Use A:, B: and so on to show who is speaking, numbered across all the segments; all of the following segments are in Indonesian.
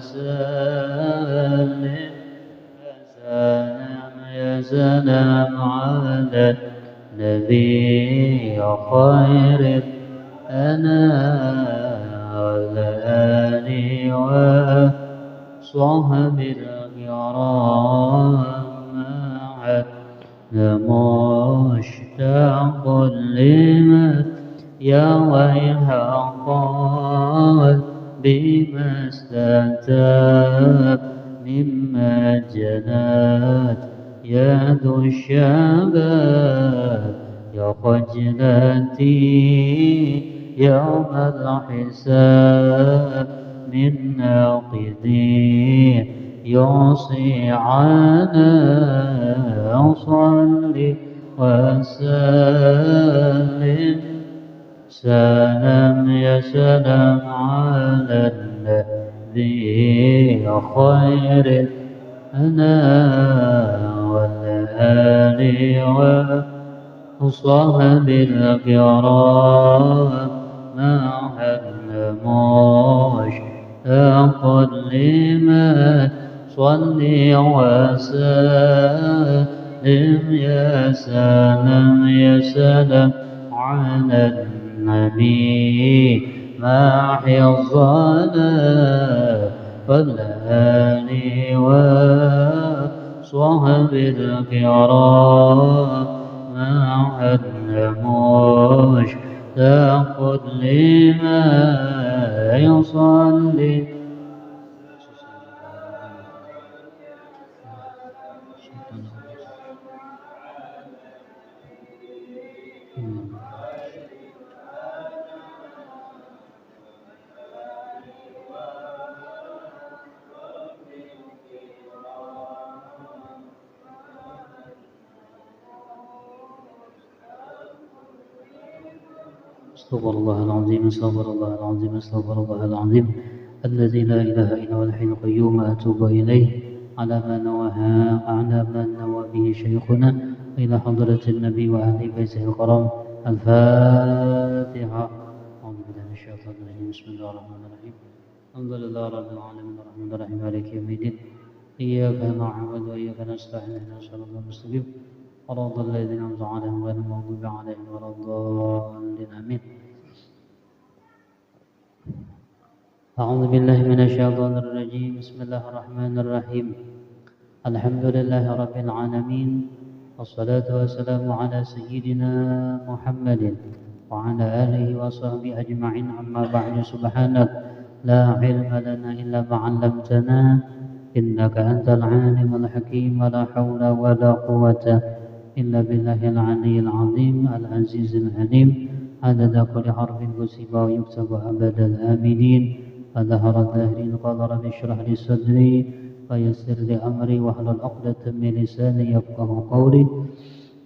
A: وسلم يا سلام على النبي خير الأنام والآل وصحبه الكرام معه مشتاق لمن يا ويح قلبي ما استتاب مما جنت يد الشباب يا خجلتي يوم الحساب من ناقضين يوصي عنا صلي وسلم سلام يا سلام على النبي خير الأنام والآل وصحب الكرام مع المشتاق لمن صلي وسلم يا سلام يا سلام على النبي محي الظلام والآل وصحب الكرام مع المشتاق لما يصلي استغفر الله العظيم استغفر الله العظيم استغفر الله العظيم الذي لا إله إلا هو الحي القيوم أتوب إليه على ما نوى به شيخنا إلى حضرة النبي وأهل بيته الكرام الفاتحة. أعوذ بالله من الشيطان الرجيم بسم الله الرحمن الرحيم الحمد لله رب العالمين الرحمن الرحيم مالك يوم الدين إياك نعبد وإياك نستعين اهدنا الصراط المستقيم صراط الذين أنعمت عليهم غير المغضوب عليهم ولا الضالين آمين. أعوذ بالله من الشيطان الرجيم بسم الله الرحمن الرحيم الحمد لله رب العالمين والصلاة والسلام على سيدنا محمد وعلى آله وصحبه أجمعين أما بعد سبحانك لا علم لنا إلا ما علمتنا إنك أنت العالم الحكيم ولا حول ولا قوة إلا بالله العلي العظيم العزيز الحليم عدد كل حرف كتب ويكتب أبد الآمنين فظهر الظاهرين قال رب اشرح لي صدري ويسر لي أمري واحلل عقدة من لساني يفقه قولي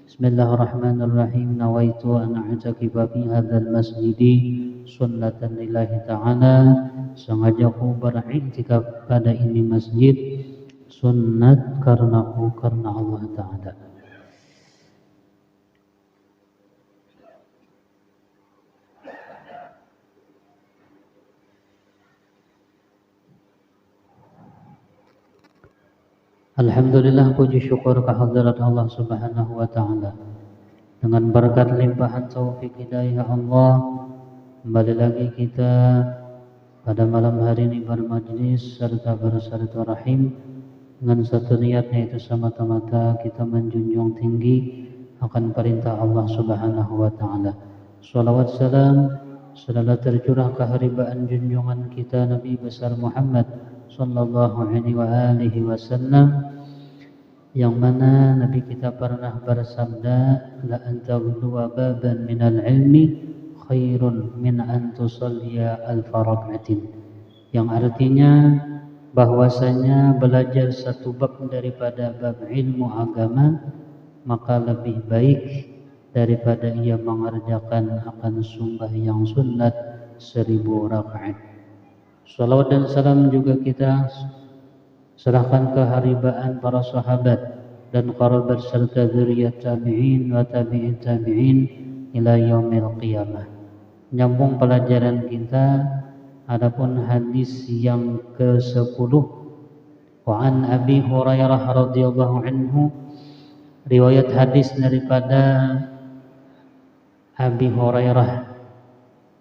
A: بسم الله الرحمن الرحيم نويت أن أعتكف في هذا المسجد سنة لله تعالى sengaja aku beriktikaf pada ini masjid sunat karena Allah Ta'ala. Alhamdulillah puji syukur kehadirat Allah Subhanahu wa Ta'ala. Dengan berkat limpahan taufik hidayah Allah, kembali lagi kita pada malam hari ini bermajlis serta bersilaturahim dengan satu niat, yaitu semata-mata kita menjunjung tinggi akan perintah Allah Subhanahu wa Ta'ala. Salawat salam selalu tercurah keharibaan junjungan kita Nabi besar Muhammad sallallahu alaihi wasallam, yang mana Nabi kita pernah bersabda, la antaghdu baban minal ilmi khairun min an tusalliya alfa rak'atin, yang artinya bahwasanya belajar satu bab daripada bab ilmu agama maka lebih baik daripada ia mengerjakan akan sembahyang sunat 1000 rakaat. Salawat dan salam juga kita serahkan keharibaan para sahabat dan kerabat serta dzurriyyat tabi'in wa tabi'in tabi'in ila yaumil qiyamah. Nyambung pelajaran kita Adapun hadis yang ke-10, wa an Abi Hurairah radhiyallahu anhu, riwayat hadis daripada Abi Hurairah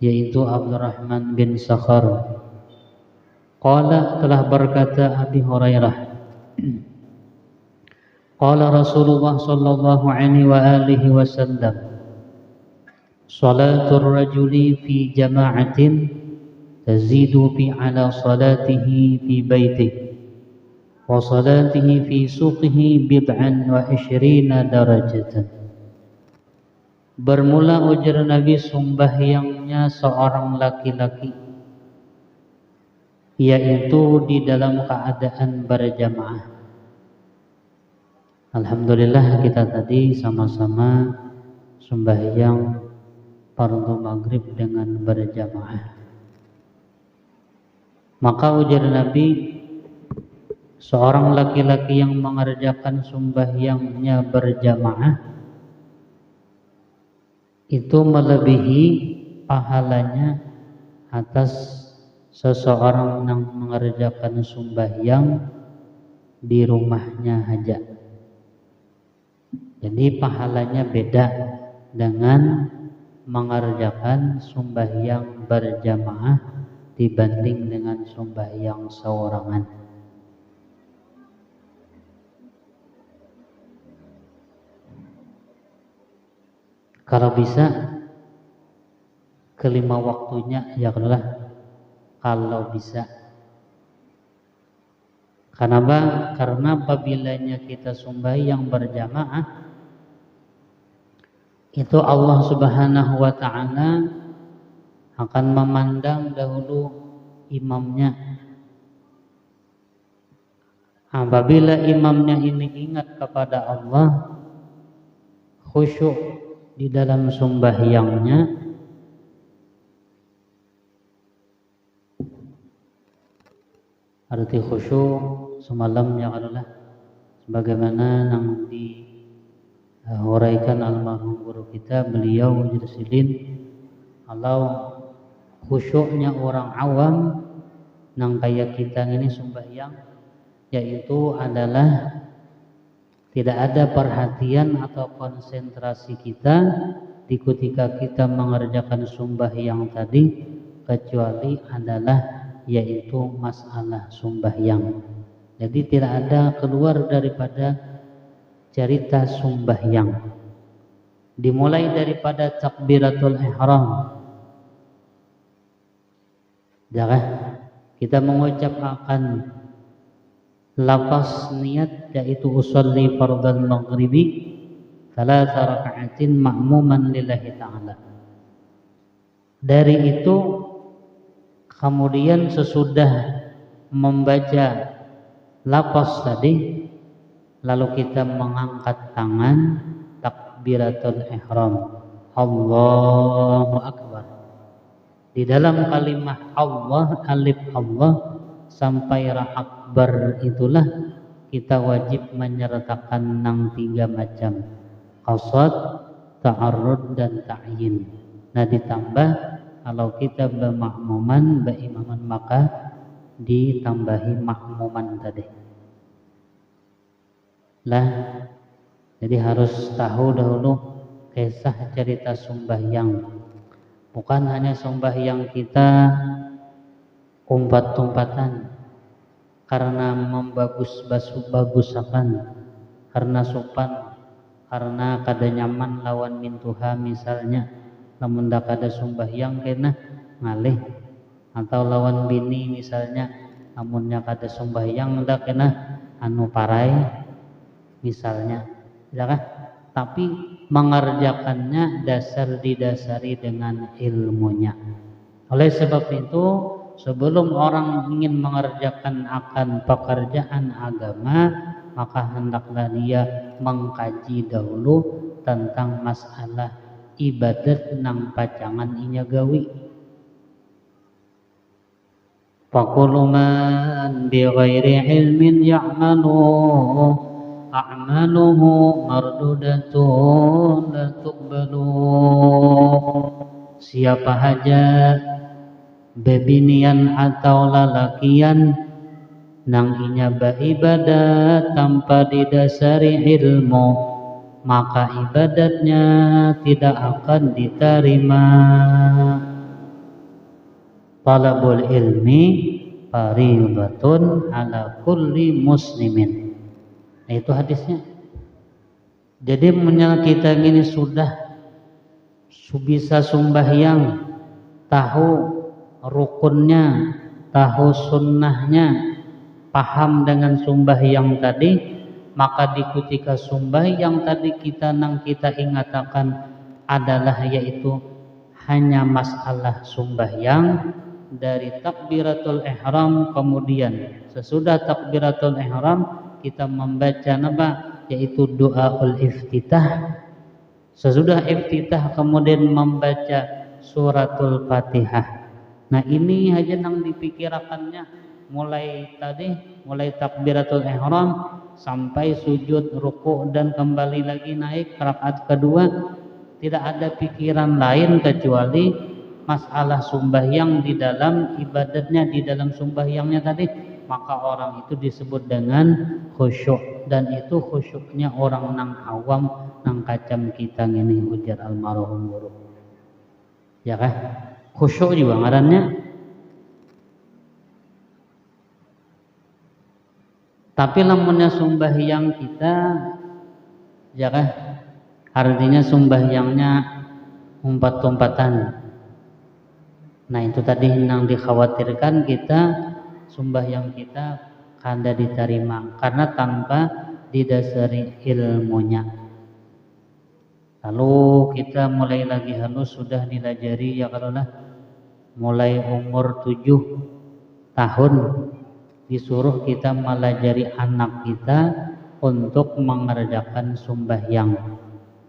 A: yaitu Abdurrahman bin Sakhar. Qala, telah berkata Abi Hurairah, qala Rasulullah sallallahu alaihi wa alihi wasallam, salatul rajuli fi jama'atin tazidu fi ala salatihi fi baitihi wa salatihi fi suqihi bid'an wa ishrina darajatan. Bermula ujar Nabi sembahyangnya seorang laki-laki, yaitu di dalam keadaan berjamaah. Alhamdulillah kita tadi sama-sama sembahyang fardu maghrib dengan berjamaah. Maka ujar Nabi, seorang laki-laki yang mengerjakan sembahyangnya berjamaah itu melebihi pahalanya atas seseorang yang mengerjakan sembahyang di rumahnya saja. Jadi pahalanya beda dengan mengerjakan sembahyang berjamaah dibanding dengan sembahyang seorangan. Kalau bisa kelima waktunya ya adalah kalau bisa. Kenapa? Karena apabila kita sembahyang berjamaah itu Allah Subhanahu wa taala akan memandang dahulu imamnya. Apabila imamnya ini ingat kepada Allah, khusyuk di dalam sembahyangnya, arti khusyuk semalamnya adalah sebagaimana yang diuraikan almarhum guru kita, beliau Jirsilin, kalau khusyuknya orang awam yang kayak kita ini sembahyang, yaitu adalah tidak ada perhatian atau konsentrasi kita di ketika kita mengerjakan sembahyang tadi, kecuali adalah yaitu masalah sembahyang. Jadi tidak ada keluar daripada cerita sembahyang. Dimulai daripada takbiratul ihram. Jangan kita mengucapkan lafaz niat, yaitu usolli fardhan maghribi 3 raka'atin ma'muman lillahi ta'ala. Dari itu kemudian sesudah membaca lafaz tadi, lalu kita mengangkat tangan takbiratul ihram, Allahu Akbar. Di dalam kalimat Allah, alif Allah sampai ra akbar itulah kita wajib menyertakan 3 macam, qasad, ta'arrud dan ta'yin. Nah ditambah kalau kita bermakmuman, berimaman, maka ditambahi makmuman tadi. Lah, jadi harus tahu dahulu kisah cerita sembahyang. Bukan hanya sembahyang kita umpat-umpatan karena membagus-bagusakan, karena sopan, karena kada nyaman lawan mintuha misalnya, namun dak kada sembahyang kena ngalih, atau lawan bini misalnya, namunnya kada sembahyang dak kena parai misalnya, ya kan? Tapi mengerjakannya didasari dengan ilmunya. Oleh sebab itu, sebelum orang ingin mengerjakan akan pekerjaan agama, maka hendaklah dia mengkaji dahulu tentang masalah ibadat nang pacangan inya gawi. Faqulu man bi ghairi ilmin ya'malu a'maluhu mardudatun la tuqbalu. Siapa saja bebinian atau lalakian nang inya beribadat tanpa didasari ilmu, maka ibadatnya tidak akan diterima. Talabul ilmi fardhatun ala kulli muslimin. Nah, itu hadisnya. Jadi menurut kita gini sudah bisa sembahyang, tahu rukunnya, tahu sunnahnya, paham dengan sembahyang tadi, maka di ketika sembahyang tadi kita ingatakan adalah yaitu hanya masalah sembahyang dari takbiratul ihram, kemudian sesudah takbiratul ihram kita membaca apa? Yaitu doaul iftitah. Sesudah iftitah kemudian membaca suratul Fatihah. Nah, ini aja yang dipikirkannya mulai takbiratul ihram sampai sujud, ruku dan kembali lagi naik rakaat kedua, tidak ada pikiran lain kecuali masalah sembahyang di dalam ibadatnya, di dalam sembahyangnya tadi, maka orang itu disebut dengan khusyuk. Dan itu khusyuknya orang nang awam nang kacam kita ini, ujar almarhum guru, ya kan? Khusyuk juga ngarannya. Tapi lamunnya sembahyang kita, ya kan? Artinya sembahyangnya umpat-umpatan. Nah, itu tadi yang dikhawatirkan kita sembahyang kita kada diterima karena tanpa didasari ilmunya. Lalu kita mulai lagi halus sudah dilajari ya kalau lah mulai umur 7 tahun disuruh kita melajari anak kita untuk mengerjakan sembahyang.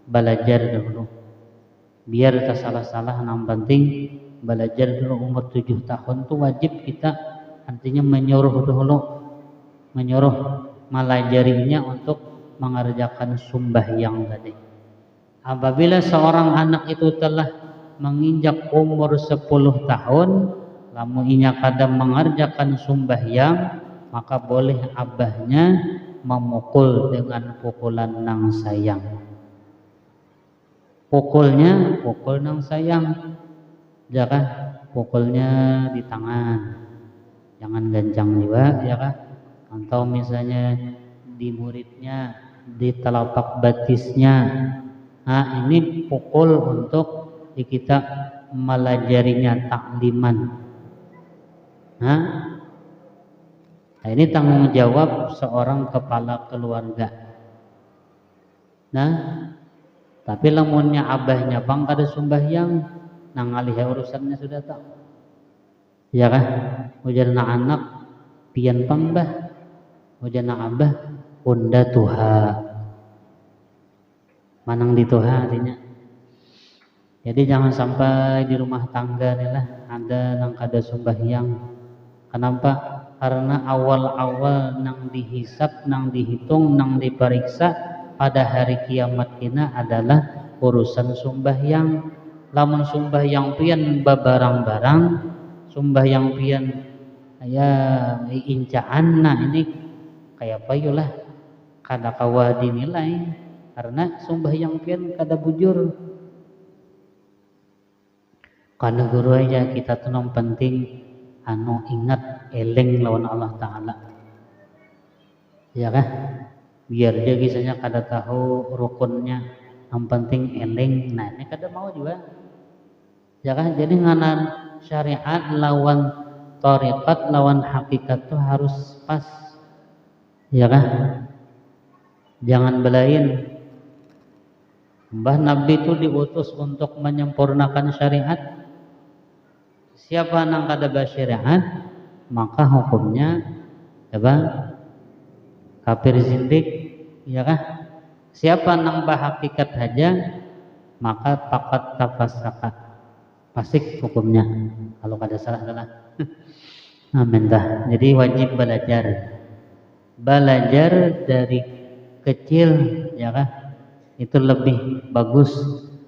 A: Belajar dulu. Biar tak salah-salah, yang penting belajar dulu. Umur 7 tahun tuh wajib kita artinya menyuruh melajarinya untuk mengerjakan sembahyang tadi. Apabila seorang anak itu telah menginjak umur 10 tahun, lamun inya kadang mengerjakan sembahyang, maka boleh abahnya memukul dengan pukulan nang sayang. Pukulnya pukul nang sayang, jangan pukulnya di tangan, jangan gancang juga, ya kan? Atau misalnya di muridnya, di telapak batisnya. Nah, ini pukul untuk kita melajarinya takliman. Nah, ini tanggung jawab seorang kepala keluarga. Nah, tapi lamunnya abahnya bang kada sembahyang, nang alih urusannya sudah tak. Ya kan? Ujarna anak pian pambah, ujarna abah unda tuha. Manang di tuha artinya. Jadi jangan sampai di rumah tangga nih lah ada nang kada sembahyang. Kenapa? Karena awal-awal nang dihisap, nang dihitung, nang diperiksa pada hari kiamat ini adalah urusan sembahyang. Lamun sembahyang pian babarang-barang, sembahyang pian ya incaan, nah ini kayak payulah kada kawa dinilai karena sembahyang pian kada bujur. Karena guru aja kita tuh yang penting ingat eleng lawan Allah Ta'ala, ya kan? Biar dia kisahnya kada tahu rukunnya, yang penting eleng. Nah ini kada mau juga, ya kan? Jadi nganan syariat lawan thariqat lawan hakikat tuh harus pas, ya kan? Jangan belain. Mbah Nabi itu diutus untuk menyempurnakan syariat. Siapa yang kada bersyariat, maka hukumnya apa? Kafir zindik, ya kan? Siapa yang berhakikat saja, maka takat tafasakat, fasik hukumnya. Kalau kada salah. Amin dah. Jadi wajib belajar dari kecil, ya kan? Itu lebih bagus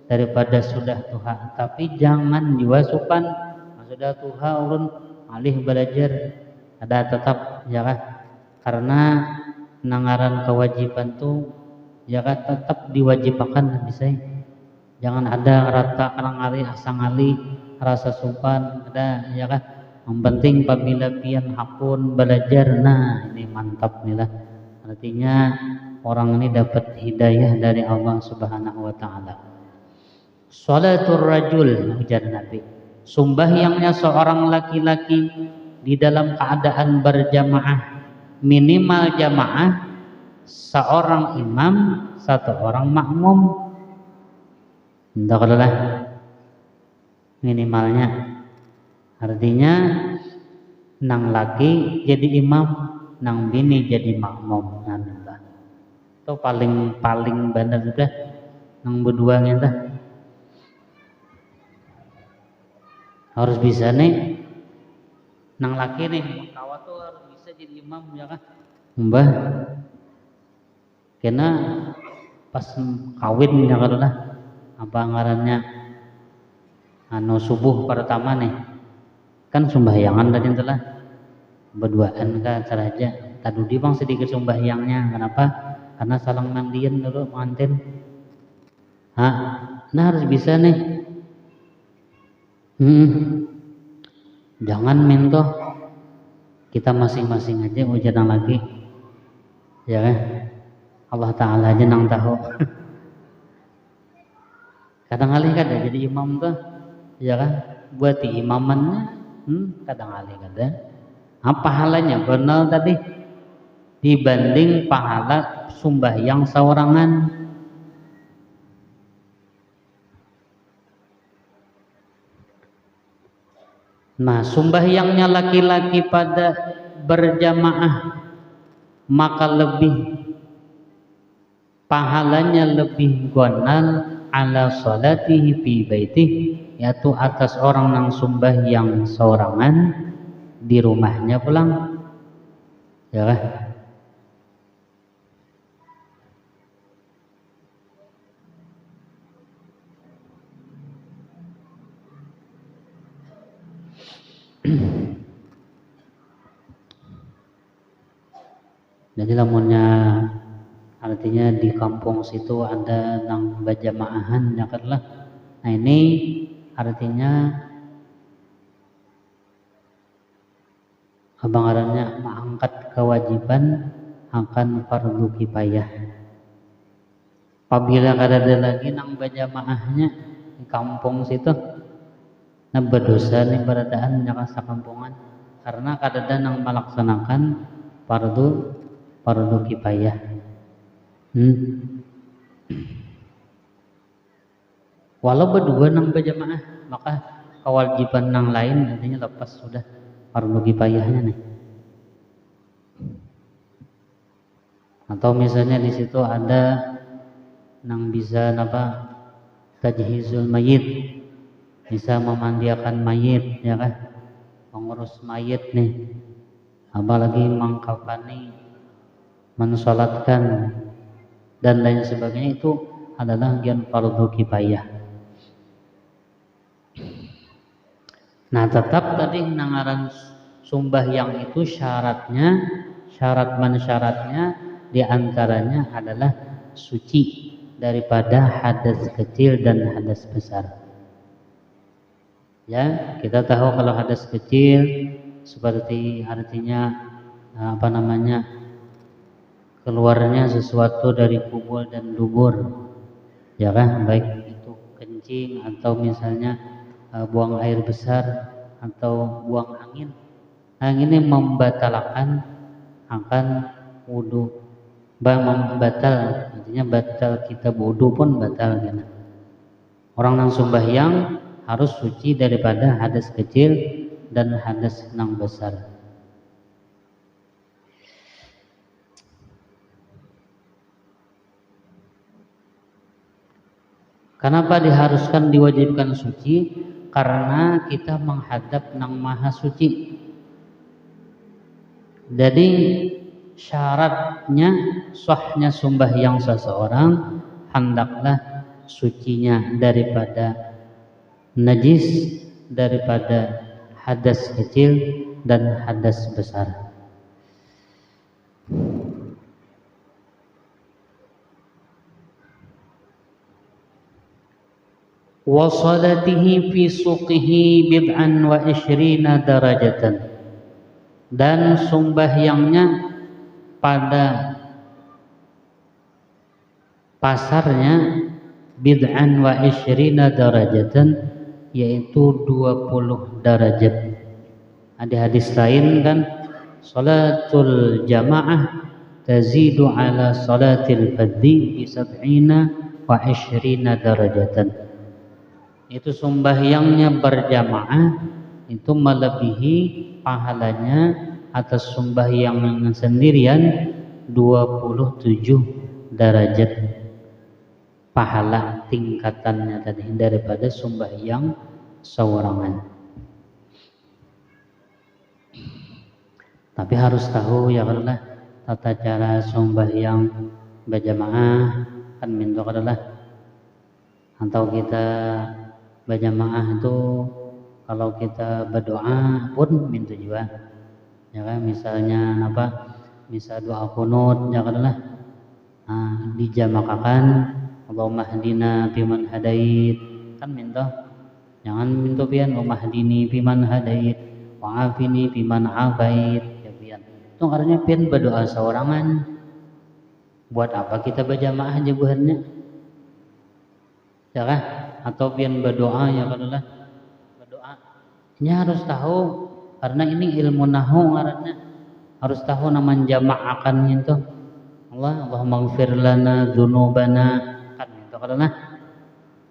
A: daripada sudah tua. Tapi jangan juga sudah tuha ulun alih belajar ada tetap ya kan, karena nangaran kewajiban tuh ya kan tetap diwajibkan bisa. Jangan ada rata karang asang ali rasa sumpan ada ya kan. Yang penting apabila pian hakun belajar, nah ini mantap nih lah. Artinya orang ini dapat hidayah dari Allah Subhanahu wa taala. Sholatul rajul, ujar Nabi, sembahyangnya seorang laki-laki di dalam keadaan berjamaah, minimal jamaah seorang imam, satu orang makmum. Entahlah minimalnya. Artinya nang laki jadi imam, nang bini jadi makmum. Alhamdulillah. Itu paling benar sudah nang berdua dah. Harus bisa nih. Nang laki nih, kawan tuh harus bisa jadi imam ya kan? Mbah. Karena pas kawin ya kan lah. Apa ngarannya anu subuh pertama nih kan sembahyangan tadi telah berduaan kan cara aja tadi bang sedikit sembahyangnya. Kenapa? Karena salang mandian dulu pengantin. Nah harus bisa nih. Jangan minta kita masing-masing aja ujian lagi ya kan. Allah Ta'ala aja nang tahu. Kadang kali kan jadi imam tuh ya kan buat imamannya kadang kali kan apa pahalanya benar tadi dibanding pahala sembahyang seorangan. Nah sembahyangnya laki-laki pada berjamaah maka lebih pahalanya lebih gonal ala salatihi fi baitih, yaitu atas orang yang sembahyang seorangan di rumahnya pulang ya kan. Jadi lamunnya artinya di kampung situ ada nang berjamaahan ya kan lah. Nah ini artinya abangarannya mengangkat kewajiban akan fardu kifayah. Apabila ada lagi nang berjamaahnya di kampung situ, nah berdosa nih beradaan nyaka sakampungan karena kadada nang melaksanakan fardu kifayah. Walau berdua nang berjamaah maka kewajiban nang lain artinya lepas sudah fardu kifayahnya nih. Atau misalnya di situ ada nang bisa apa tajhizul mayit, bisa memandiakan mayit ya kan, mengurus mayit nih, apalagi mengkafani, mensolatkan dan lain sebagainya, itu adalah bagian fardu kifayah. Nah tetap tadi nangaran sembahyang itu syarat mensyaratnya diantaranya adalah suci daripada hadas kecil dan hadas besar. Ya kita tahu kalau hadas kecil seperti artinya apa namanya keluarnya sesuatu dari kubul dan dubur ya kan, baik itu kencing atau misalnya buang air besar atau buang angin. Nah ini membatalkan akan wudu, membatal artinya batal kita wudu pun batal gitu. Orang yang sembahyang harus suci daripada hadas kecil dan hadas yang besar. Kenapa diharuskan diwajibkan suci? Karena kita menghadap nang maha suci. Jadi syaratnya sahnya sembahyang seseorang hendaklah sucinya daripada najis, daripada hadas kecil dan hadas besar. Wa salatihi fi suqihi bid'an wa ishrina darajatan, dan sembahyangnya pada pasarnya bid'an wa ishrina darajatan, yaitu 20 derajat. Ada hadis lain kan, salatul jamaah tazidu ala salatil fadhi bi sab'ina wa ishrina darajatan. Itu sembahyangnya berjamaah itu melebihi pahalanya atas sembahyang sendirian 27 derajat pahala tingkatannya tadi daripada sembahyang seorangan. Tapi harus tahu ya adalah tata cara sembahyang berjamaah kan minta adalah, atau kita berjamaah itu kalau kita berdoa pun minta juga ya kan, misalnya apa, misal doa qunut ya adalah dijamakan Allahumma hdina biman hadait kan minta, jangan minta pian Allahumma hdini biman hadait wa afini biman afait. Itu artinya pian berdoa seorangan. Buat apa kita berjamaah jabuhannya? Ya kan? Atau pian berdoa ya adalah berdoa. Ini harus tahu karena ini ilmu nahu artinya harus tahu nama jama'akan itu. Allahumma ighfir lana dzunubana kan itu karena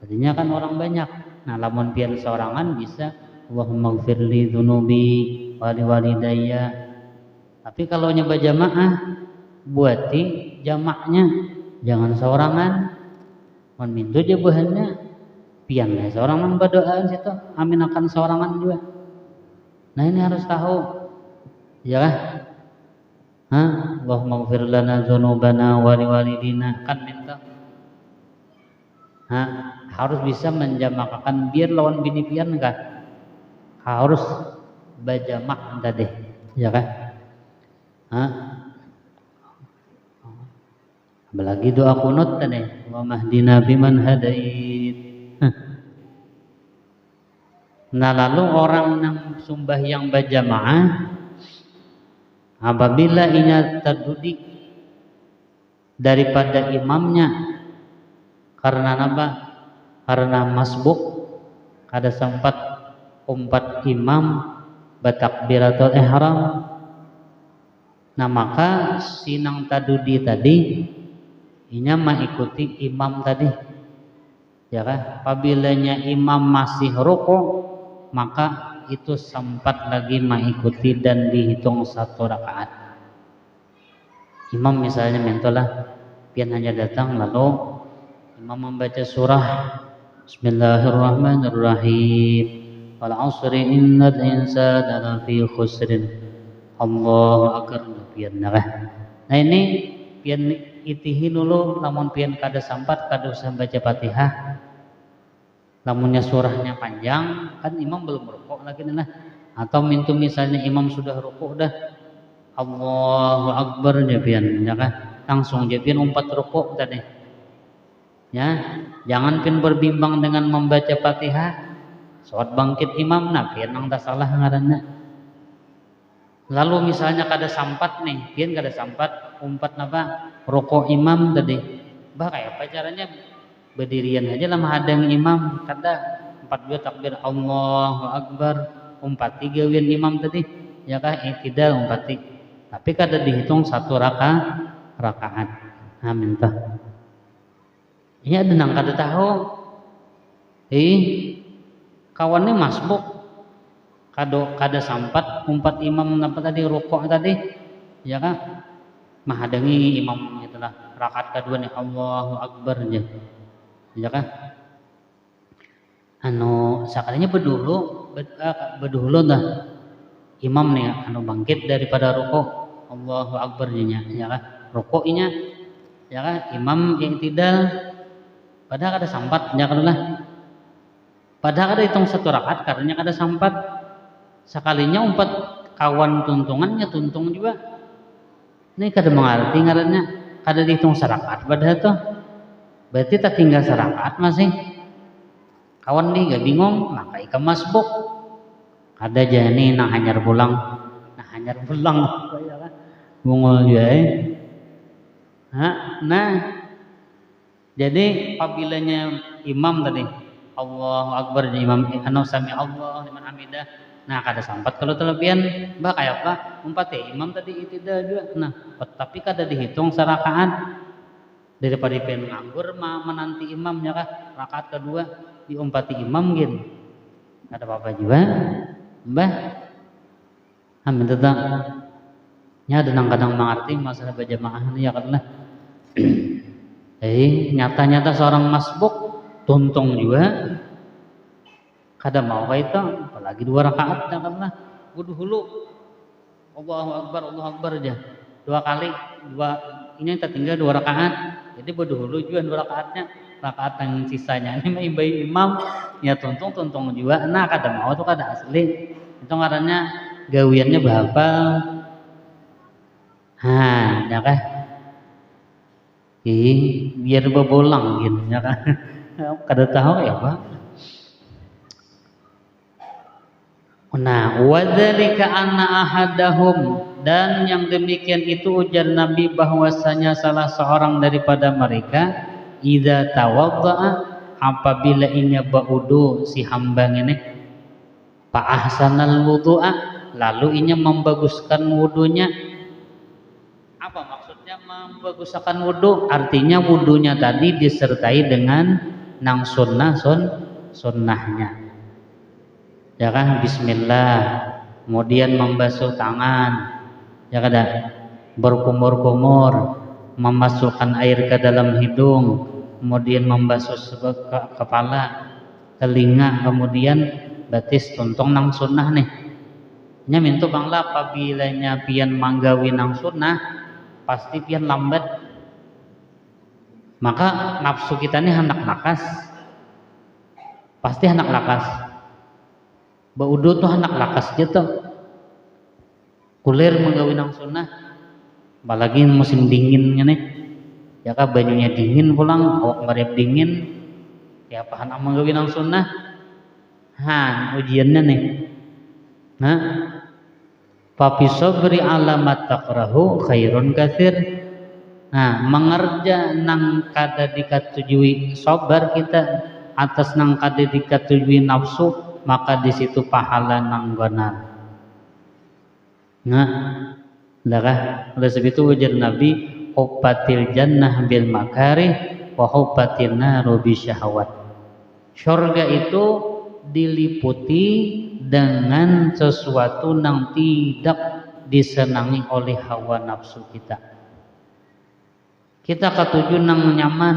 A: artinya kan orang banyak. Nah, lamun pian seorangan bisa Allahumma ighfir li dzunubi wa li walidayya. Tapi kalau nyoba jamaah, buati jamaknya jangan seorangan. Mun mintu jabahannya pian ya seorangan berdoa situ, amin akan seorangan juga. Nah, ini harus tahu. Ya kan? Allahumma ighfir lana dzunubana wa li walidina kan minta. Harus bisa menjamakan biar lawan bini pian enggak. Harus berjamak tadi. Ya kan? Apalagi doa qunut tadi, Allahumma hdina biman hadait. Nah, lalu orang yang sembahyang berjamaah apabila ia terdudi daripada imamnya karena apa? Karena masbuk kada sempat umpat imam bertakbiratul ihram. Nah, maka sinang tadudi tadi inya mengikuti imam tadi. Ya kan? Apabila imam masih rukuk, maka itu sempat lagi mengikuti dan dihitung 1 rakaat. Imam misalnya mentolah pian hanya datang lalu imam membaca surah Bismillahirrahmanirrahim. Wal 'asri innal insana lafi khusrin. Allahu akbar pian nah. Nah, ini pian itihi dulu lamun pian kada sampat kada usah baca Fatihah. Lamunnya surahnya panjang kan imam belum rukuk lagi nah. Atau mintu misalnya imam sudah rukuk dah Allahu akbar ya pian ya kan. Langsung je pian umpat rukuk tadi. Ya, jangan pian berbimbang dengan membaca Fatihah. Saat bangkit imam nah pian nang tak salah ngaranna. Lalu misalnya kada sampat nih, pian kada sampat umpat napa rukuk imam tadi. Bah kayak apa caranya? Berdirian aja lah menghadang imam, kada 4 takbir Allahu akbar, umpat 3 win imam tadi. Ya kah i'tidal umpati. Tapi kada dihitung 1 rakaat. Amin tah. Iya denang kada tahu. Kawannya masbuk kada sampat umpat imam apa tadi rukuk tadi ya kan menghadangi imam itulah rakaat kedua nih Allahu akbar aja ya kan sekalinya berdulu dah imam nih bangkit daripada rukuk Allahu akbar nya ya kan rukuknya ya kan imam i'tidal padahal kada sampat ya kan lah padahal kada hitung 1 rakaat karena kada sampat Sekalinya umpat kawan tuntungannya tuntung juga. Ini kada mengerti ngarannya, kada dihitung sarakat padahal tuh. Berarti tak tinggal sarakat masih. Kawan nih gak bingung, maka ikan masbuk. Ada jani nah hanyar pulang. Nah hanyar pulang. Bungul juga Nah, jadi apabillanya imam tadi Allahu Akbar imam sami Allah liman hamidah. Nah, kada sampat kalau terlebihan bah kayak apa? Imam tadi itidal juga. Nah, tapi kada dihitung serakaat. Daripada pengen nganggur menanti imamnya kah? Rakaat kedua diumpati imam gitu. Kada apa-apa juga. Mbah. Amin tetap. Nya kadang-kadang mengerti masalah berjamaah ini ya karena nyata-nyata seorang masbuk tuntung juga kada mau kayak itu apalagi 2 rakaat ya karena wudu hulu Allahu Akbar aja 2 kali ini kita tinggal 2 rakaat jadi wudu hulu juga 2 rakaatnya rakaat yang sisanya ini imam ya tuntung juga nah kada mau tuh kada asli itu ngarannya gawiannya berapa ya kah? Biar bebolang gitu ya kan. Kada tahu ya Pak. Nah, wadzalika anna ahadahum dan yang demikian itu ujar Nabi bahwasanya salah seorang daripada mereka idza tawaddaa apabila inya baudu si hamba ini fa ahsanal wudu'a lalu inya membaguskan wudunya. Apa maksudnya membaguskan wudhu? Artinya wudhunya tadi disertai dengan nang sunnahnya. Ya kan, bismillah. Kemudian membasuh tangan. Ya kada berkumur-kumur, memasukkan air ke dalam hidung, kemudian membasuh kepala, telinga, kemudian batis tuntung nang sunnah nih. Nya mintu bangla apabila nya pian manggawi nang sunnah pasti pian lambat maka nafsu kita ini hendak lakas pasti hendak lakas baudu tuh hendak lakas gitu kulir menggawi nang sunnah apalagi musim dinginnya nih ya kan banyunya dingin pulang awak mariap dingin ya apa hendak menggawi nang sunnah ujiannya nih Papi sobri alamat takrahu khairun katsir. Nah, mengerja nang kada dikatujui sabar kita atas nang kada dikatujui nafsu, maka di situ pahala nang benar. Nah, oleh sebab itu ujar Nabi, hubbatil jannah bil makarih wa hubbatin naru bisyahawat. Surga itu diliputi dengan sesuatu yang tidak disenangi oleh hawa nafsu kita. Kita katuju nang nyaman,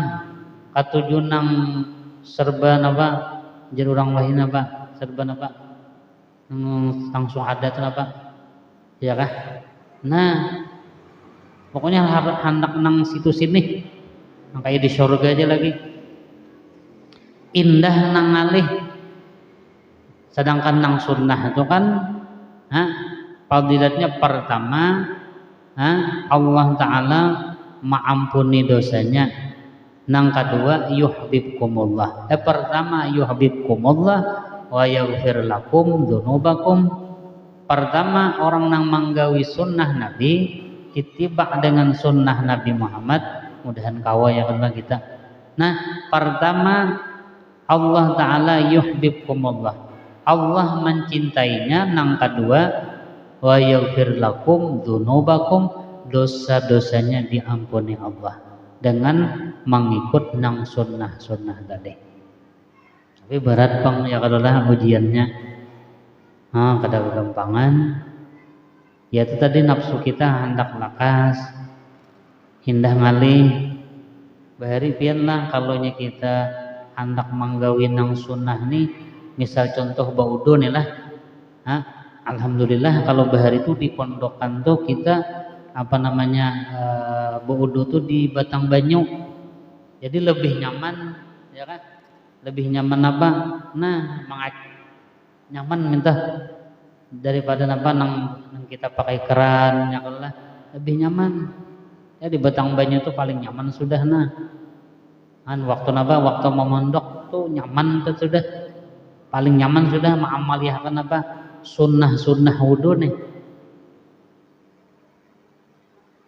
A: katuju nang serba napa, jadi orang lain apa, serba napa, langsung ada apa, ya kah? Nah, pokoknya hendak nang situ sini, kayak di surga aja lagi, indah nang ngalih. Sedangkan nang sunnah itu kan fadilatnya pertama Allah Ta'ala maampuni dosanya. Nang kedua yuhibbukumullah. Pertama yuhibbukumullah wa yaghfir lakum dzunubakum. Pertama orang nang manggawi sunnah Nabi ittiba dengan sunnah Nabi Muhammad mudahan kawa ya Allah kita. Nah pertama Allah Ta'ala yuhibbukumullah Allah mencintainya. Nang kedua wa yaghfir lakum dzunubakum dosa-dosanya diampuni Allah dengan mengikut nang sunnah-sunnah tadi. Tapi berat bang ya kadolah ujiannya. Kada kegampangan. Ya itu tadi nafsu kita hendak lakas, hindah ngalih. Bahari pian lah kalau kita hendak manggawi nang sunnah nih. Misal contoh baudo nih lah, alhamdulillah kalau bahari itu di pondokan tuh kita baudo tuh di Batang Banyu, jadi lebih nyaman, ya kan? Lebih nyaman apa? Nah, nyaman minta daripada nang kita pakai keran ya lah lebih nyaman ya di batang banyu itu paling nyaman sudah waktu waktu memondok tuh nyaman tuh sudah paling nyaman sudah mengamaliyahkan sunnah wudu nih.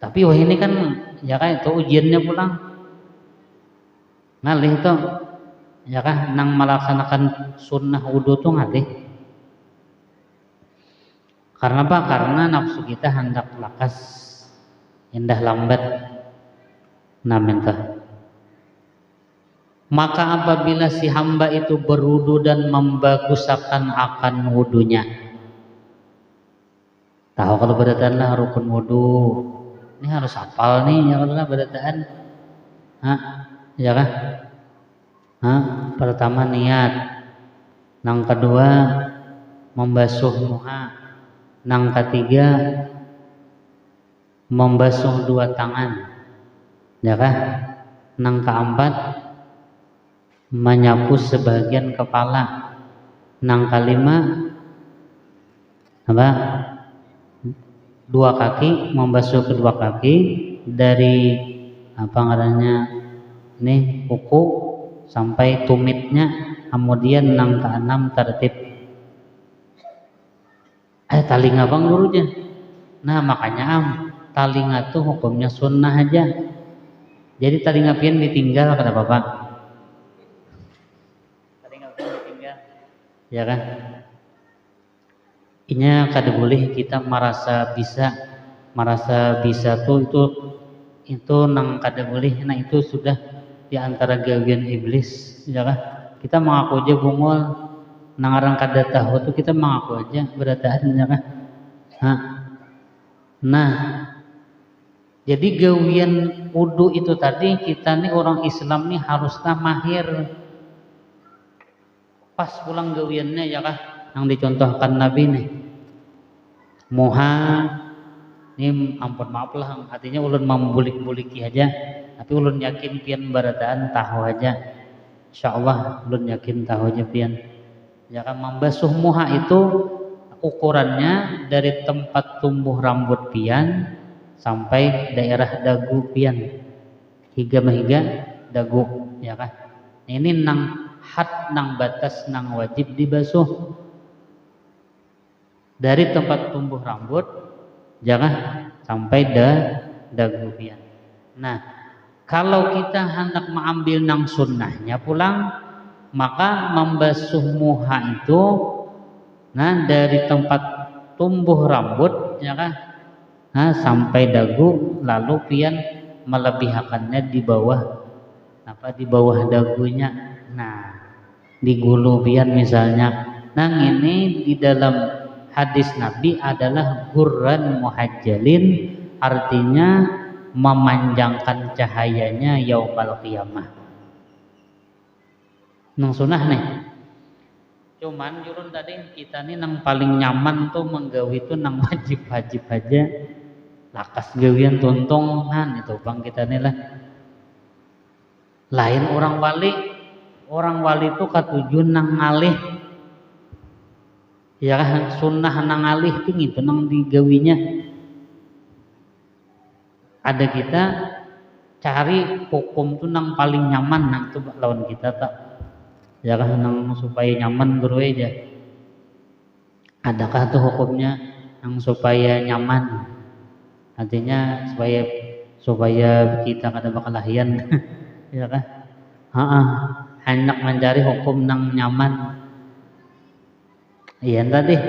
A: Tapi wah ini kan ya kan itu ujiannya pulang ngalih tuh ya kan nang melaksanakan sunnah wudu tuh ngalih. Karena apa? Karena nafsu kita hendak lakas indah lambat namentah. Maka apabila si hamba itu berwudu dan membagusakan akan wudunya, tahu kalau berdasarkan lah rukun wudu ini harus hafal nih ya kalau berdasarkan ya kan pertama niat, nang kedua membasuh muha, nang ketiga membasuh dua tangan ya kan, nang keempat menyapu sebagian kepala, nang kelima dua kaki, membasuh kedua kaki dari ini kuku sampai tumitnya, kemudian nang keenam tertib talinga bang gurunya. Nah makanya talinga tuh hukumnya sunnah aja, jadi talinga pian ditinggal kata bapak ya kan. Inya kada boleh kita merasa bisa tuh itu nang kada boleh. Nah itu sudah di antara gawean iblis ya kan. Kita mengaku aja bungol nang orang kada tahu tuh kita mengaku aja berataan ya kan. Nah jadi gawean wudu itu tadi kita nih orang Islam nih haruslah mahir pas pulang gawiannya ya kah yang dicontohkan Nabi nih muha ini ampun maaf lah artinya ulun membulik-buliki aja tapi ulun yakin pian barataan tahu aja insyaallah ulun yakin tahu aja pian ya kan. Membasuh muha itu ukurannya dari tempat tumbuh rambut pian sampai daerah dagu pian hingga dagu ya kan. Ini nang batas nang wajib dibasuh dari tempat tumbuh rambut jangan sampai dagu pian. Nah kalau kita hendak mengambil nang sunnahnya pulang maka membasuh muha itu dari tempat tumbuh rambut jangan sampai dagu lalu pian melebihkannya di bawah dagunya. Nah di gulu pian misalnya. Nah ini di dalam hadis Nabi adalah gurran muhajjalin, artinya memanjangkan cahayanya yaumul qiyamah. Nang sunah nih. Cuman jurun tadi kita nih nang paling nyaman tuh menggawi itu nang wajib-wajib aja. Lakas gawian tuntungan itu bang kita nih lah. Lain orang wali itu katuju nang ngalih ya kan sunnah nang ngalih itu nang digawinya. Ada kita cari hukum tuh nang paling nyaman nang tuh lawan kita tak ya kan nang supaya nyaman guru aja. Adakah tuh hukumnya nang supaya nyaman artinya supaya kita kada bakal lahian ya kan. Hendak mencari hukum nang nyaman. Iya tadi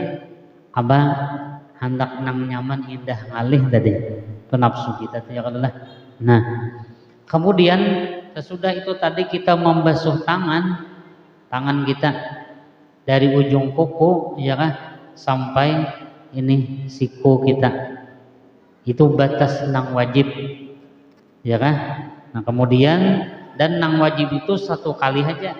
A: hendak nang nyaman indah ngalih tadi itu nafsu kita ya kan lah. Nah kemudian sesudah itu tadi kita membasuh tangan kita dari ujung kuku ya kan sampai ini siku kita itu batas nang wajib ya kan. Nah kemudian dan nang wajib itu satu kali aja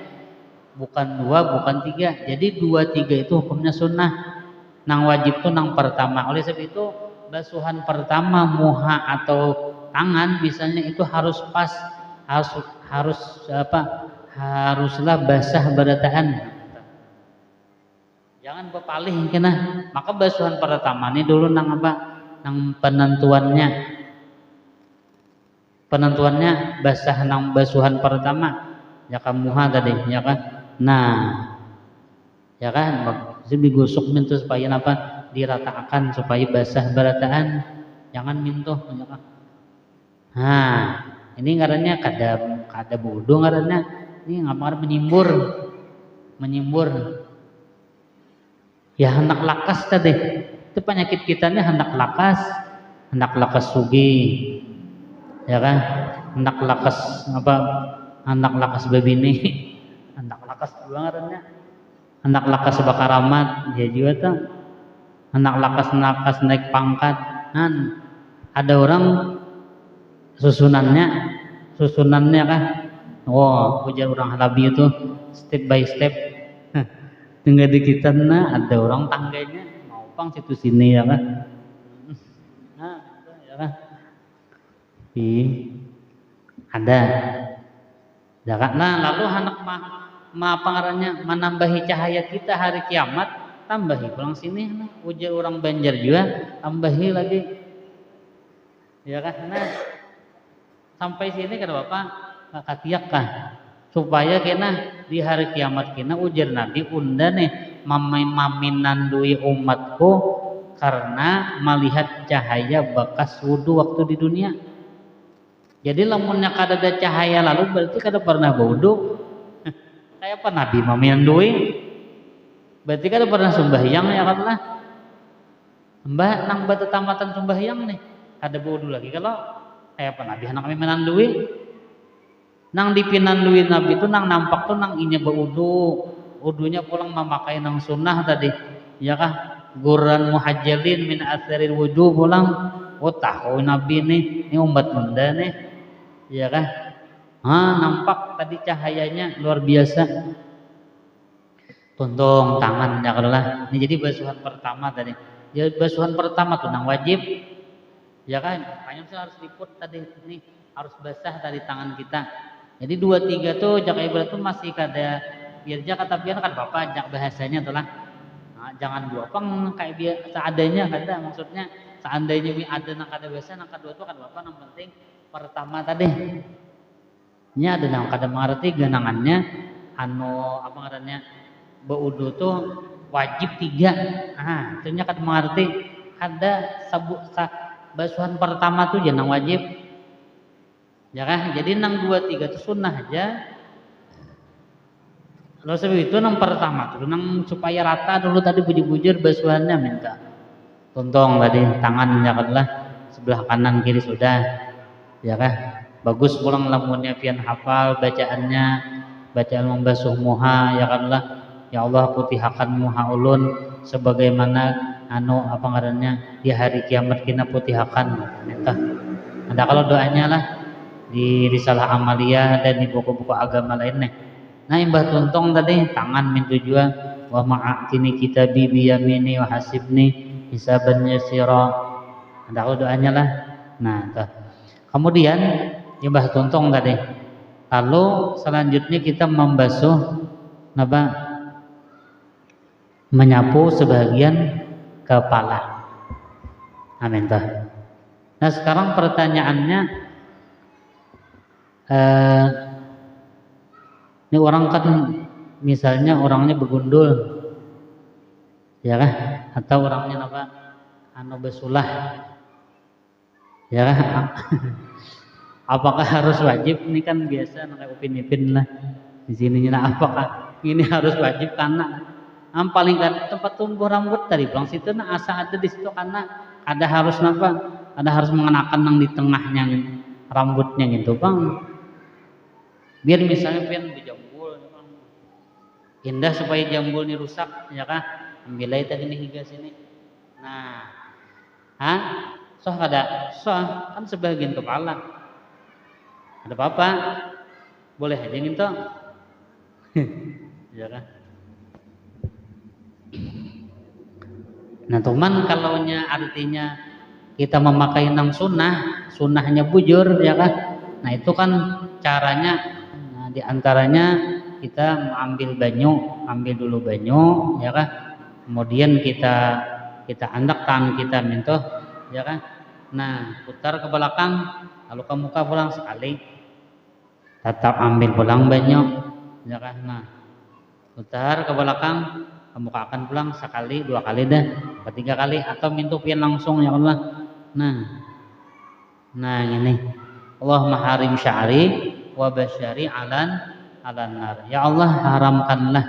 A: bukan dua bukan tiga, jadi 2-3 itu hukumnya sunnah. Nang wajib itu nang pertama. Oleh sebab itu basuhan pertama muha atau tangan misalnya itu harus pas haruslah basah berataan jangan bepalih kena. Maka basuhan pertama ini dulu nang apa? Nang penentuannya basah nang basuhan pertama ya kamuha tadi ya kan. Nah ya kan itu digusuk mintu supaya apa? Diratakan supaya basah berataan, jangan mintuh ya kan. Nah ini ngarannya kada bodoh ngarannya. Ini ngapain menyimbur ya hendak lakas tadi. Itu penyakit kitanya hendak lakas sugi ya kan, hendak lakas babini hendak lakas ngarannya, hendak lakas bakaramat ya juga tuh, hendak lakas naik pangkat. Nah, ada orang susunannya kan, ujar orang Halabi itu step by step. Tinggal di kita ada orang tangganya mau pang situ sini ya kan. Nah, ya kan. Ada. Ya kan. Nah, lalu anak pangarannya menambahi cahaya kita hari kiamat, tambahi pulang sini nah. Ujar orang Banjar juga tambahi lagi. Ya kan. Nah, sampai sini kata Bapak katiak kah supaya kena di hari kiamat kena ujar Nabi unda nih maminan dui umatku karena melihat cahaya bekas wudhu waktu di dunia. Jadi lamunnya kada ada cahaya lalu berarti kada pernah wudhu. Kayak apa Nabi maminan dui berarti kada pernah sembahyang ya kan lah. Mbak nang batu tamatan sembahyang nih kada wudhu lagi kalau kayak apa Nabi anak maminan dui. Nang dipinan duit Nabi itu nang nampak tuh nang inya wudunya pulang memakai nang sunnah tadi ya kah guran muhajjalin min atharil wudu pulang tahu Nabi ini umat Munda nih ya kah nampak tadi cahayanya luar biasa. Tuntung tangan ya lah ini jadi basuhan pertama tadi ya, basuhan pertama tuh nang wajib ya kan, makanya harus liput tadi ini harus basah tadi tangan kita. Jadi 2-3 tuh jak ibarat tuh masih kada biar jak kata pian kan Bapak jak bahasanya tuh lah. Nah, jangan dua pang kayak biar seadanya kada maksudnya seandainya ada nang kada bahasa nang kedua tuh kan Bapak nang penting pertama tadi. Nya ada nang kada mengerti ganangannya apa ngarannya baudu tuh wajib 3. Nah, itu nya kada mengerti ada basuhan pertama tuh jangan wajib. Ya kan? Jadi nang 2-3 itu sunnah aja. Lalu sebab itu nang pertama tuh nang supaya rata dulu tadi bujur-bujur basuhannya minta. Tuntong tadi tangan ya kan lah sebelah kanan kiri sudah. Ya kan? Bagus pulang lamunnya pian hafal bacaannya, bacaan membasuh muha ya kan lah. Ya Allah putihakan muha ulun sebagaimana apa ngarannya di hari kiamat kita putihakan minta. Ada kalau doanya lah di risalah amalia dan di buku-buku agama lainnya. Nah imbah tuntong tadi tangan mintu juga wa ma'atini kitabi biyamini wa hasibni hisaban yasira. Ada kalau doanya lah. Nah tuh. Kemudian imbah tuntong tadi. Lalu selanjutnya kita membasuh menyapu sebagian kepala. Amin tuh. Nah sekarang pertanyaannya ini orang kan misalnya orangnya begundul ya kan atau orangnya besulah ya kan apakah harus wajib ini kan biasa kayak upin-ipin lah di sininya apakah ini harus wajib karena paling kan tempat tumbuh rambut tadi bang situ asa ada di situ karena ada harus ada harus mengenakan yang di tengahnya rambutnya gitu bang biar misalnya pengen berjambul indah supaya jambul ini rusak ya kan ambil aja tadi nih hingga sini nah kan sebagian kepala ada apa-apa boleh aja gitu ya kan nah teman kalaunya artinya kita memakai nang sunnahnya bujur ya kan nah itu kan caranya di antaranya kita ambil dulu banyu ya kan kemudian kita andak tangan kita mintoh, ya kan? Nah, putar ke belakang, lalu ke muka pulang sekali. Tetap ambil pulang banyak, ya kan? Nah, putar ke belakang, ke muka akan pulang sekali, 2 kali dah, 3 kali, atau mintu pian langsung ya Allah. Nah ini Allahumma harim sya'ri wa basyari alan nar. Ya Allah, haramkanlah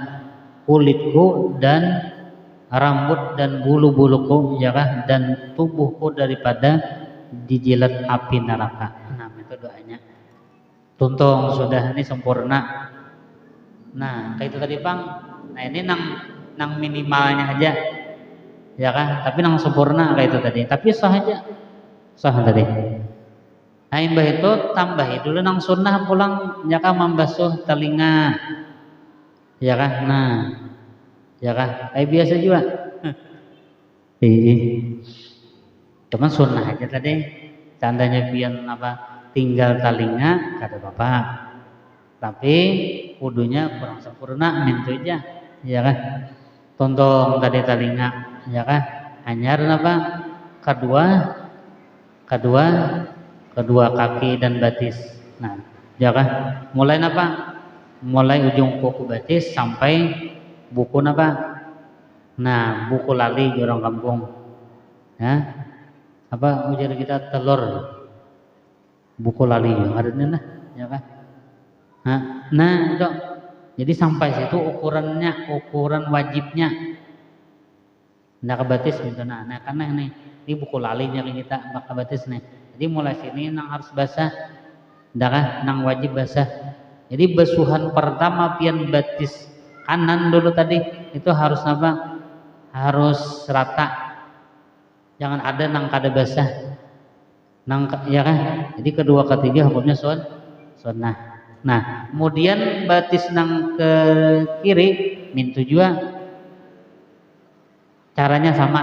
A: kulitku dan rambut dan bulu-buluku, ya kan, dan tubuhku daripada dijilat api neraka. Nah, itu doanya. Tuntung sudah ini sempurna. Nah, kayak itu tadi Bang. Nah, ini nang minimalnya aja. Ya kan? Tapi nang sempurna kayak itu tadi. Tapi sah aja. Sah tadi. Nah, imbah itu tambahi dulu nang sunnah pulang, ya kan, membasuh telinga. Ya kan? Nah, ya kan? Kayak biasa juga. Cuman sunnah aja tadi. Tandanya biar apa? Tinggal telinga kata Bapak. Tapi wudunya kurang sempurna, mintu aja. Ya kan? Tontong tadi telinga, ya kan? Hanyar apa? Kedua kaki dan batis. Nah, ya kan? Mulai apa? Mulai ujung kuku batis sampai buku apa? Nah, buku lali di orang kampung. Ya. Apa ujar kita telur? Buku lali ada lah, ya kan? Nah, itu. Jadi sampai situ ukuran wajibnya. Nah, kebatis gitu. Nah, karena nih ini buku lalinya kita bak kebatis nih. Jadi mulai sini nang harus basah. Dah nang wajib basah. Jadi basuhan pertama pian batis kanan dulu tadi itu harus apa? Harus rata. Jangan ada nang kada basah. Ya kan? Jadi kedua ketiga hukumnya sunnah. Nah, kemudian batis nang ke kiri mintu juga caranya sama,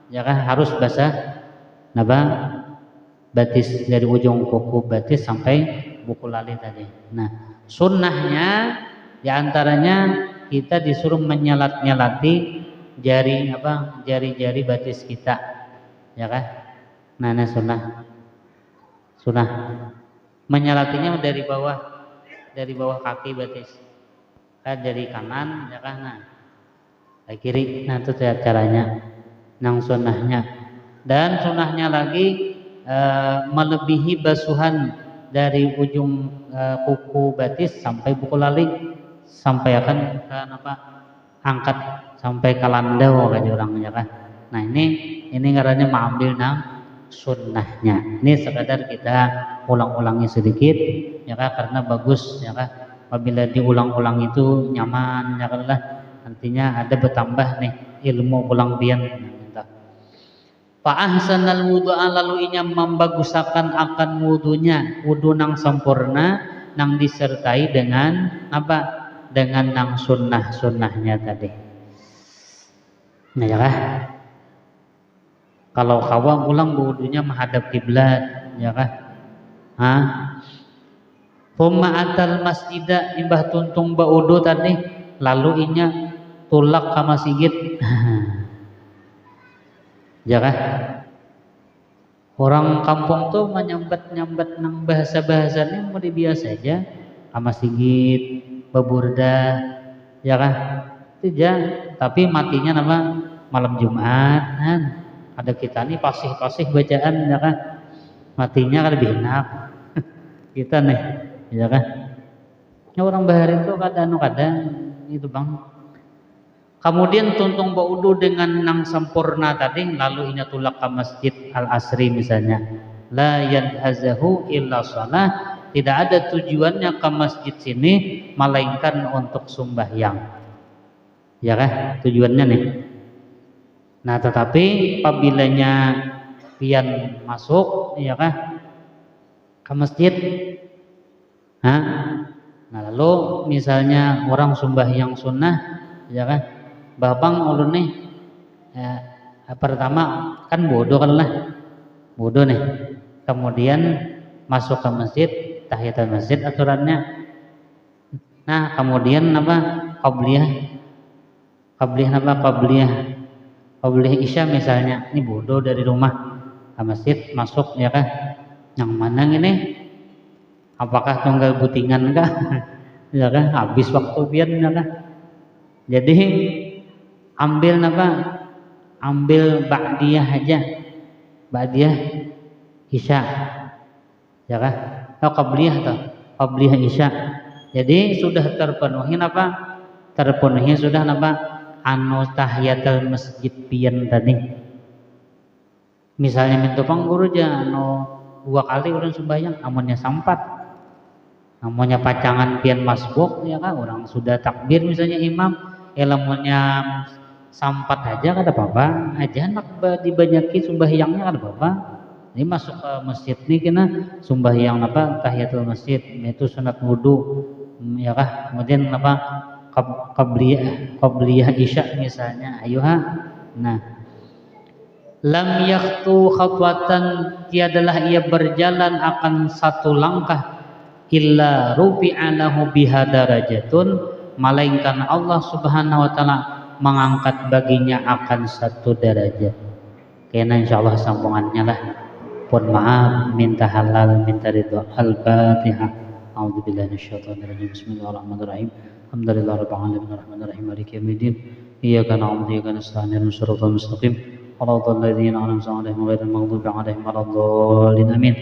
A: ya kan, harus basah. Napa? Batis dari ujung kuku batis sampai buku lali tadi. Nah, sunnahnya diantaranya kita disuruh menyelat-nyelati jari-jari batis kita, ya kan? Nah, sunnah menyelatinya dari bawah kaki batis, kan dari kanan, ya kan? Nah, dari kiri. Nah, itu caranya, nang sunnahnya. Dan sunnahnya lagi melebihi basuhan dari ujung kuku batis sampai buku lali, sampai akan angkat sampai ke landau kayak orangnya kan. Nah, ini ngarannya mengambil nang sunnahnya. Ini sekadar kita ulang-ulangi sedikit, ya kan, karena bagus, ya kan. Apabila diulang-ulang itu nyaman, ya kan lah. Nantinya ada bertambah nih ilmu ulang pian. Fa ahsanal wudu'a, lalu inya membagusakan akan wudunya, wudu nang sempurna, nang disertai dengan apa? Dengan nang sunnahnya tadi. Nah, ya kah? Kalau kawa pulang wudunya menghadap kiblat, ya kah? Fumma atal masjidah, imbah tuntung baudu tadi, lalu inya tulak ke masjid. Ya kan? Orang kampung tuh menyambat nang bahasa-bahasanya mau biasa aja, sama sigit, beburda, ya kan? Tidak, tapi matinya nama malam Jumat, kan? Ada kita nih pasih bacaan, ya kan? Matinya kan lebih enak. Kita nih, ya kan? Ya, orang bahar itu kadang itu Bang. Kemudian tuntung baudu dengan nang sempurna tadi, lalu inya tulak ke masjid al-asri misalnya. La yanhazahu illa shalah, tidak ada tujuannya ke masjid sini melainkan untuk sembahyang. Ya kan? Tujuannya nih. Nah, tetapi apabila pian masuk, ya kan, ke masjid. Nah, lalu misalnya orang sembahyang sunnah, ya kan? Babang ulun nih, ya, pertama kan bodoh kan lah, bodoh nih. Kemudian masuk ke masjid, tahiyatul masjid aturannya. Nah, kemudian apa? Qabliyah apa? Qabliyah isya misalnya, ini bodoh dari rumah ke masjid masuk ya kan? Yang mana ini? Apakah tunggal butingan kah? Ya kan? Habis waktu pian ya kan? Jadi ambil apa? Ambil ba'diyah aja. Ba'diyah isya. Ya kan? Atau qabliyah atau qabliyah isya. Jadi sudah terpenuhi apa? Terpenuhi sudah apa? Anu tahiyatul masjid pian tadi. Misalnya minta pangguru aja anu 2 kali orang sembahyang amunnya sampat. Namanya pacangan pian masbuk ya kan, orang sudah takbir misalnya imam, lamunnya sampat aja kada apa-apa, aja nak dibanyaki sembahyangnya kada apa-apa. Ini masuk ke masjid nih kena sembahyang apa tahiyatul masjid itu sunat wudu ya kah, kemudian apa qabliyah isya misalnya, ayo ha. Nah, lam yakhtu khatwatan, tiadalah ia berjalan akan satu langkah, illa rufi'a lahu biha darajatun, melainkan Allah Subhanahu wa taala mengangkat baginya akan satu derajat. Kena insyaallah sambungannya lah. Pun maaf, minta halal, minta ridho. Al-Fatihah. A'udzubillahi minasyaitonir rajim. Bismillahirrahmanirrahim. Alhamdulillahirabbil alamin arrahmanirrahim maliki yaumiddin. Iyyaka na'budu wa iyyaka nasta'in ihdinas siratal mustaqim. Shiratal ladzina an'amta 'alaihim ghairil maghdubi 'alaihim waladdallin. Amin.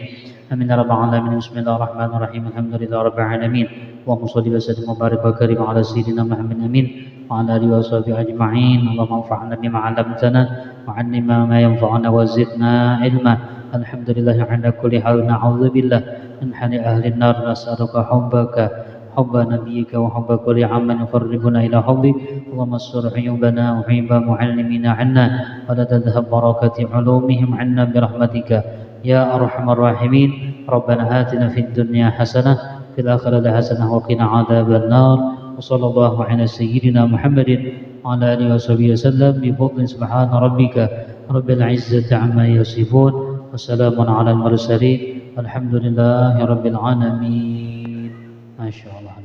A: Amin ya rabbal alamin. Bismillahirrahmanirrahim. Alhamdulillahirabbil alamin. Allahumma shalli wa sallim wa barik wa karim ala sayyidina Muhammad amin wa ala alihi wa sahbihi ajma'in. Allahumma anfa'na bima 'allamtana wa 'allimna ma yanfa'una wa zidna ilma. Alhamdulillah ala kulli hal, na'udzubillah min hali ahli an-nar, nas'aluka hubba nabiyyika wa hubba kulli 'amalin yuqarribuna ila hubbi. Allahumma sur 'uyubana wa 'uyuba mu'allimina 'anna wa la tadhhab barakati 'ulumihim 'anna bi rahmatika ya arhamar rahimin. Rabbana atina fid dunya hasanah fil akhirati hasanah wa qina 'adzaban nar. Wa sallallahu ala sayyidina Muhammadin wa ala alihi wa sahbihi wasallam bi fadli subhana rabbika rabbil izzati 'amma yasifun. Wassalamun ala al-mursalin walhamdulillahi rabbil alamin. Masyaallah.